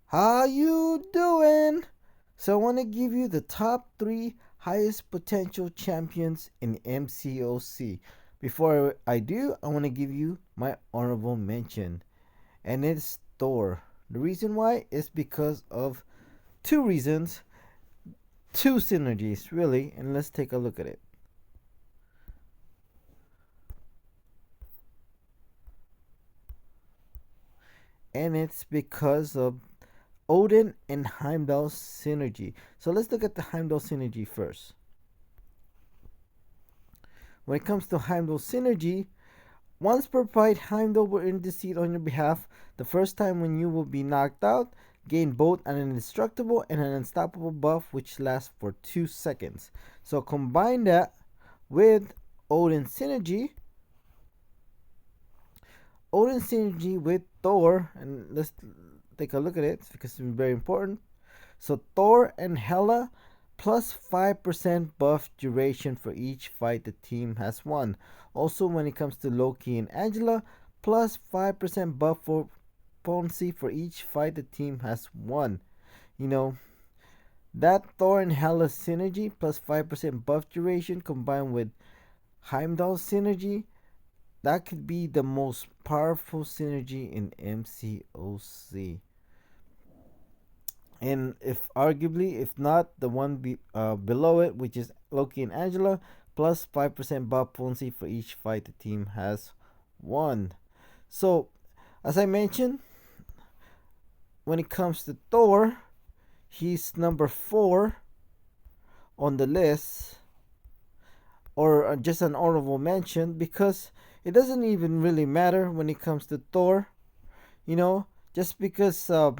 How you doing? So I want to give you the top 3 highest potential champions in MCOC. Before I do, I want to give you my honorable mention, and it's Thor. The reason why is because of two reasons, two synergies really, and let's take a look at it. And it's because of Odin and Heimdall synergy. So let's look at the Heimdall synergy first. When it comes to Heimdall synergy, once per fight, Heimdall will earn the seat on your behalf the first time when you will be knocked out, gain both an indestructible and an unstoppable buff which lasts for 2 seconds. So combine that with Odin synergy. Odin synergy with Thor, and let's take a look at it because it's very important. So Thor and Hela plus 5% buff duration for each fight the team has won. Also, when it comes to Loki and Angela, plus 5% buff for potency for each fight the team has won. You know, that Thor and Hela synergy plus 5% buff duration combined with Heimdall synergy, that could be the most powerful synergy in MCOC. And if arguably, if not, the one below it, which is Loki and Angela, plus 5% buff potency for each fight the team has won. So, as I mentioned, when it comes to Thor, he's number 4 on the list, or just an honorable mention, because it doesn't even really matter when it comes to Thor. You know, just because of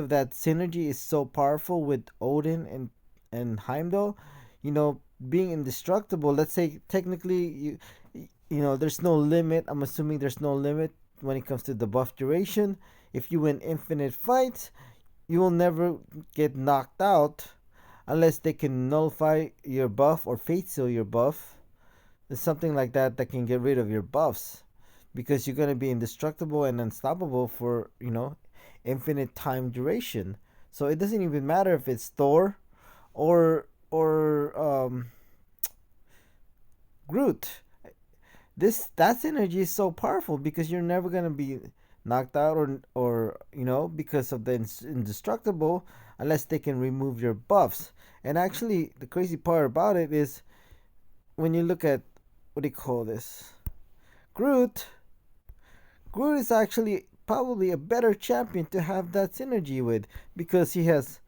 that synergy is so powerful with Odin and Heimdall, you know, being indestructible. Let's say technically there's no limit. I'm assuming there's no limit when it comes to the buff duration. If you win infinite fights, you will never get knocked out unless they can nullify your buff or fate seal your buff. There's something like that that can get rid of your buffs because you're going to be indestructible and unstoppable for, infinite time duration. So it doesn't even matter if it's Thor or Groot. That energy is so powerful because you're never gonna be knocked out or because of the indestructible unless they can remove your buffs. And actually, the crazy part about it is when you look at what do you call this, Groot. Groot is actually probably a better champion to have that synergy with because he has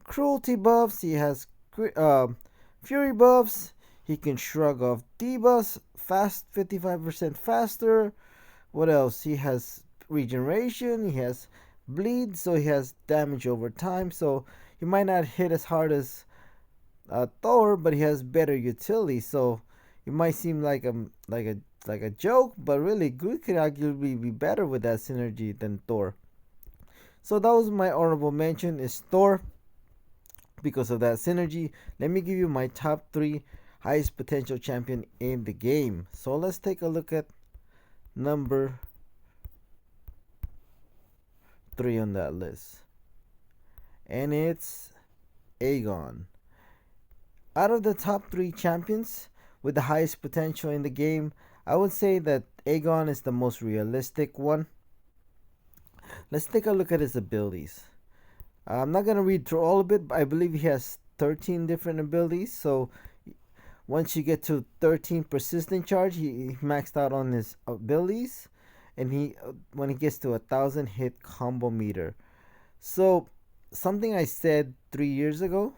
cruelty buffs, he has fury buffs, he can shrug off debuffs, fast 55% faster. What else? He has regeneration, he has bleed, so he has damage over time. So he might not hit as hard as Thor, but he has better utility. So it might seem like a joke, but really, Groot could arguably be better with that synergy than Thor. So that was my honorable mention is Thor because of that synergy. Let me give you my top 3 highest potential champion in the game. So let's take a look at number 3 on that list. And it's Aegon. Out of the top 3 champions with the highest potential in the game, I would say that Aegon is the most realistic one. Let's take a look at his abilities. I'm not going to read through all of it, but I believe he has 13 different abilities. So once you get to 13 persistent charge, he maxed out on his abilities. And when he gets to 1,000 hit combo meter. So something I said 3 years ago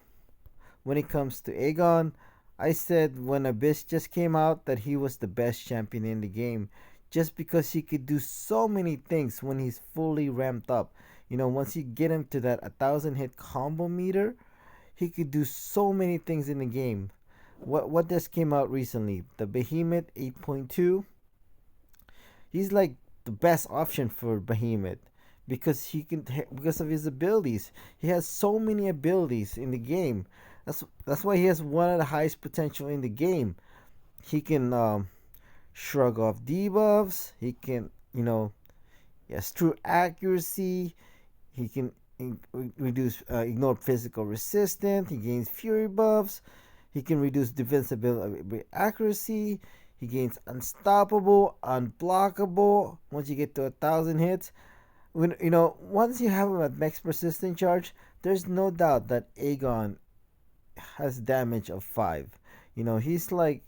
when it comes to Aegon, I said when Abyss just came out that he was the best champion in the game just because he could do so many things when he's fully ramped up. Once you get him to that 1,000 hit combo meter, he could do so many things in the game. What just came out recently? The Behemoth 8.2. He's like the best option for Behemoth because of his abilities. He has so many abilities in the game. That's why he has one of the highest potential in the game. He can shrug off debuffs. He can, he has true accuracy. He can reduce ignore physical resistance. He gains fury buffs. He can reduce defensibility accuracy. He gains unstoppable, unblockable. Once you get to 1,000 hits, when once you have him at max persistent charge, there's no doubt that Aegon has damage of 5. He's like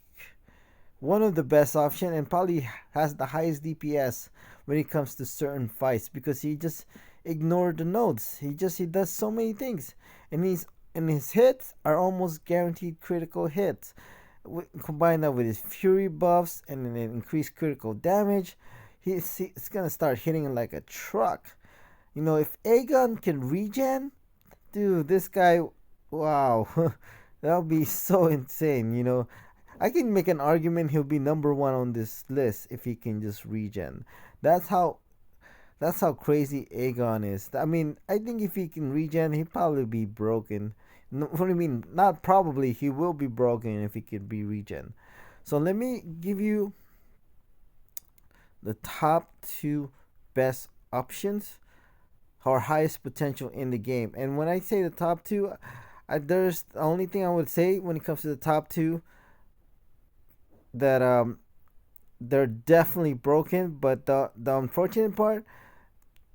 one of the best option and probably has the highest DPS when it comes to certain fights because he just ignored the nodes. He does so many things, and his hits are almost guaranteed critical hits. Combine that with his fury buffs and an increased critical damage, he's gonna start hitting like a truck. If Aegon can regen, dude, this guy, wow, that would be so insane. I can make an argument he'll be number one on this list if he can just regen. That's how that's how crazy Aegon is. I mean, I think if he can regen, he'll probably be broken. No, what do you mean? Not probably. He will be broken if he can be regen. So let me give you the top two best options or highest potential in the game. And when I say the top two, there's the only thing I would say when it comes to the top two that they're definitely broken. But the unfortunate part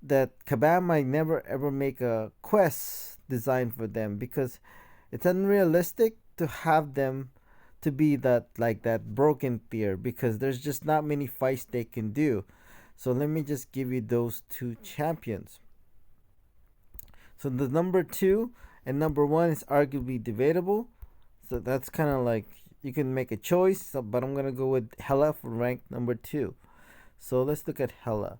that Kabam might never ever make a quest designed for them because it's unrealistic to have them to be that like that broken tier because there's just not many fights they can do. So let me just give you those two champions. So the number two and number one is arguably debatable. So that's kind of like you can make a choice. But I'm gonna go with Hela for rank number two. So let's look at Hela.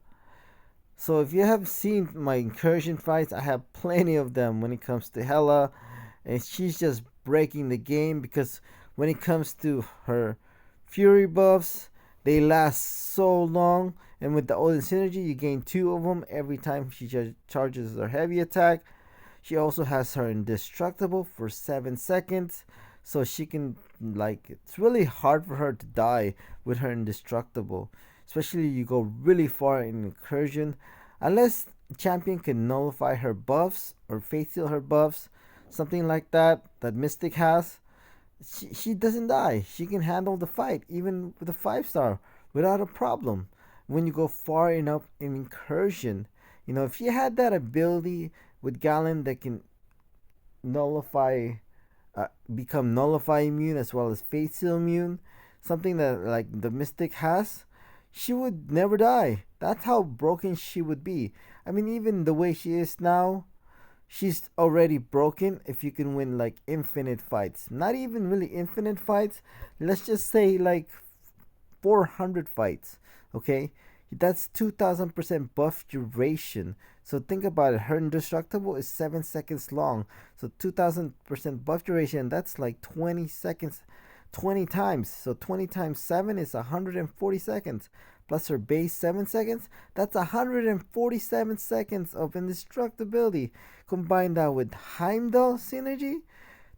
So if you have seen my incursion fights, I have plenty of them when it comes to Hela, and she's just breaking the game because when it comes to her fury buffs, they last so long, and with the Odin synergy, you gain two of them every time she charges her heavy attack. She also has her indestructible for 7 seconds, so she can it's really hard for her to die with her indestructible, especially you go really far in incursion, unless the champion can nullify her buffs or fate seal her buffs, something like that Mystic has. She doesn't die. She can handle the fight even with a 5 star without a problem. When you go far enough in incursion, if she had that ability with Galen that can nullify, become nullify immune as well as fate seal immune, something that like the Mystic has, she would never die. That's how broken she would be. I mean, even the way she is now, she's already broken if you can win like infinite fights. Not even really infinite fights. Let's just say like 400 fights. Okay? That's 2000% buff duration. So think about it. Her indestructible is 7 seconds long. So 2000% buff duration, that's like 20 seconds 20 times. So 20 times 7 is 140 seconds. Plus her base 7 seconds, that's 147 seconds of indestructibility. Combine that with Heimdall synergy,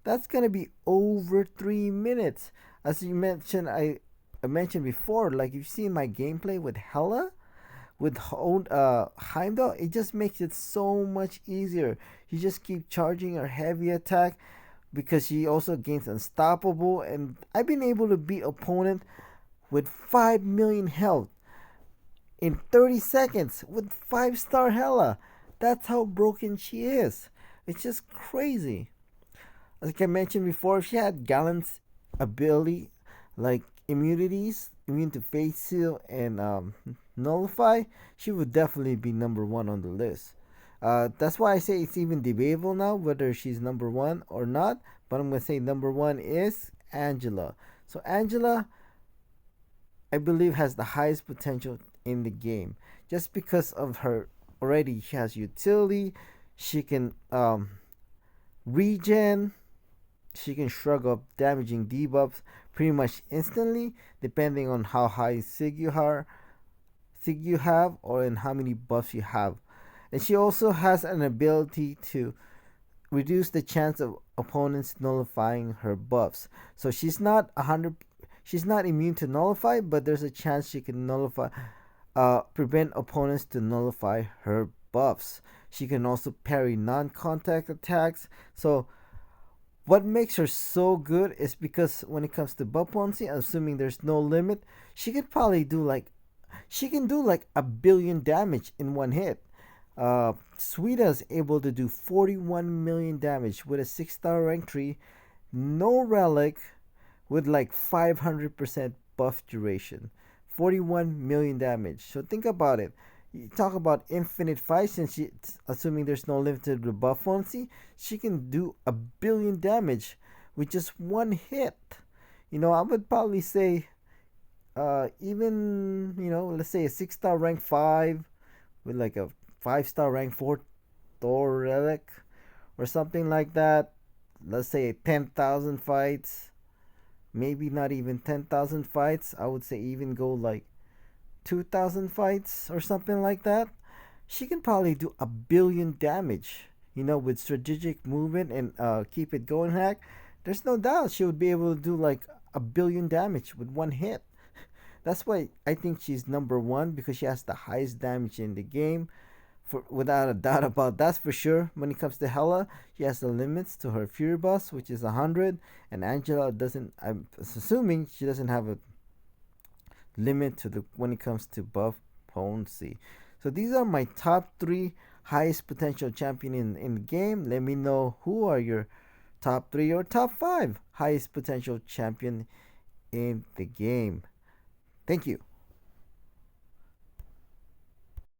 that's gonna be over 3 minutes. As you mentioned, I mentioned before, like you've seen my gameplay with Hela, with Heimdall, it just makes it so much easier. You just keep charging her heavy attack because she also gains unstoppable, and I've been able to beat opponent with 5 million health in 30 seconds with 5-star Hela. That's how broken she is. It's just crazy. Like I mentioned before, if she had Galen's ability, like immunities, immune to fate seal and nullify, she would definitely be number one on the list. That's why I say it's even debatable now whether she's number one or not. But I'm gonna say number one is Angela. So Angela, I believe, has the highest potential in the game just because of her. Already, she has utility. She can regen. She can shrug up damaging debuffs pretty much instantly, depending on how high sig you have, or in how many buffs you have. And she also has an ability to reduce the chance of opponents nullifying her buffs. So she's not 100. She's not immune to nullify, but there's a chance she can nullify, prevent opponents to nullify her buffs. She can also parry non-contact attacks. So what makes her so good is because when it comes to buff potency, assuming there's no limit, she could probably do like she can do like 1 billion damage in one hit. Suida is able to do 41 million damage with a 6-star rank 3, no relic, with like 500% buff duration. 41 million damage. So think about it. You talk about infinite fights, and she, assuming there's no limit to the buff potency, she can do 1 billion damage with just one hit. I would probably say, even let's say a 6-star rank 5 with like a 5-star rank 4 Thor relic or something like that. Let's say 10,000 fights, maybe not even 10,000 fights. I would say even go like 2,000 fights or something like that. She can probably do 1 billion damage, with strategic movement and keep it going hack. There's no doubt she would be able to do like 1 billion damage with one hit. That's why I think she's number one, because she has the highest damage in the game. For without a doubt about that's for sure. When it comes to Hela, she has the limits to her Fury Bus, which is 100, and Angela doesn't. I'm assuming she doesn't have a limit to the when it comes to buff potency. So these are my top three highest potential champion in the game. Let me know who are your top three or top five highest potential champion in the game. Thank you.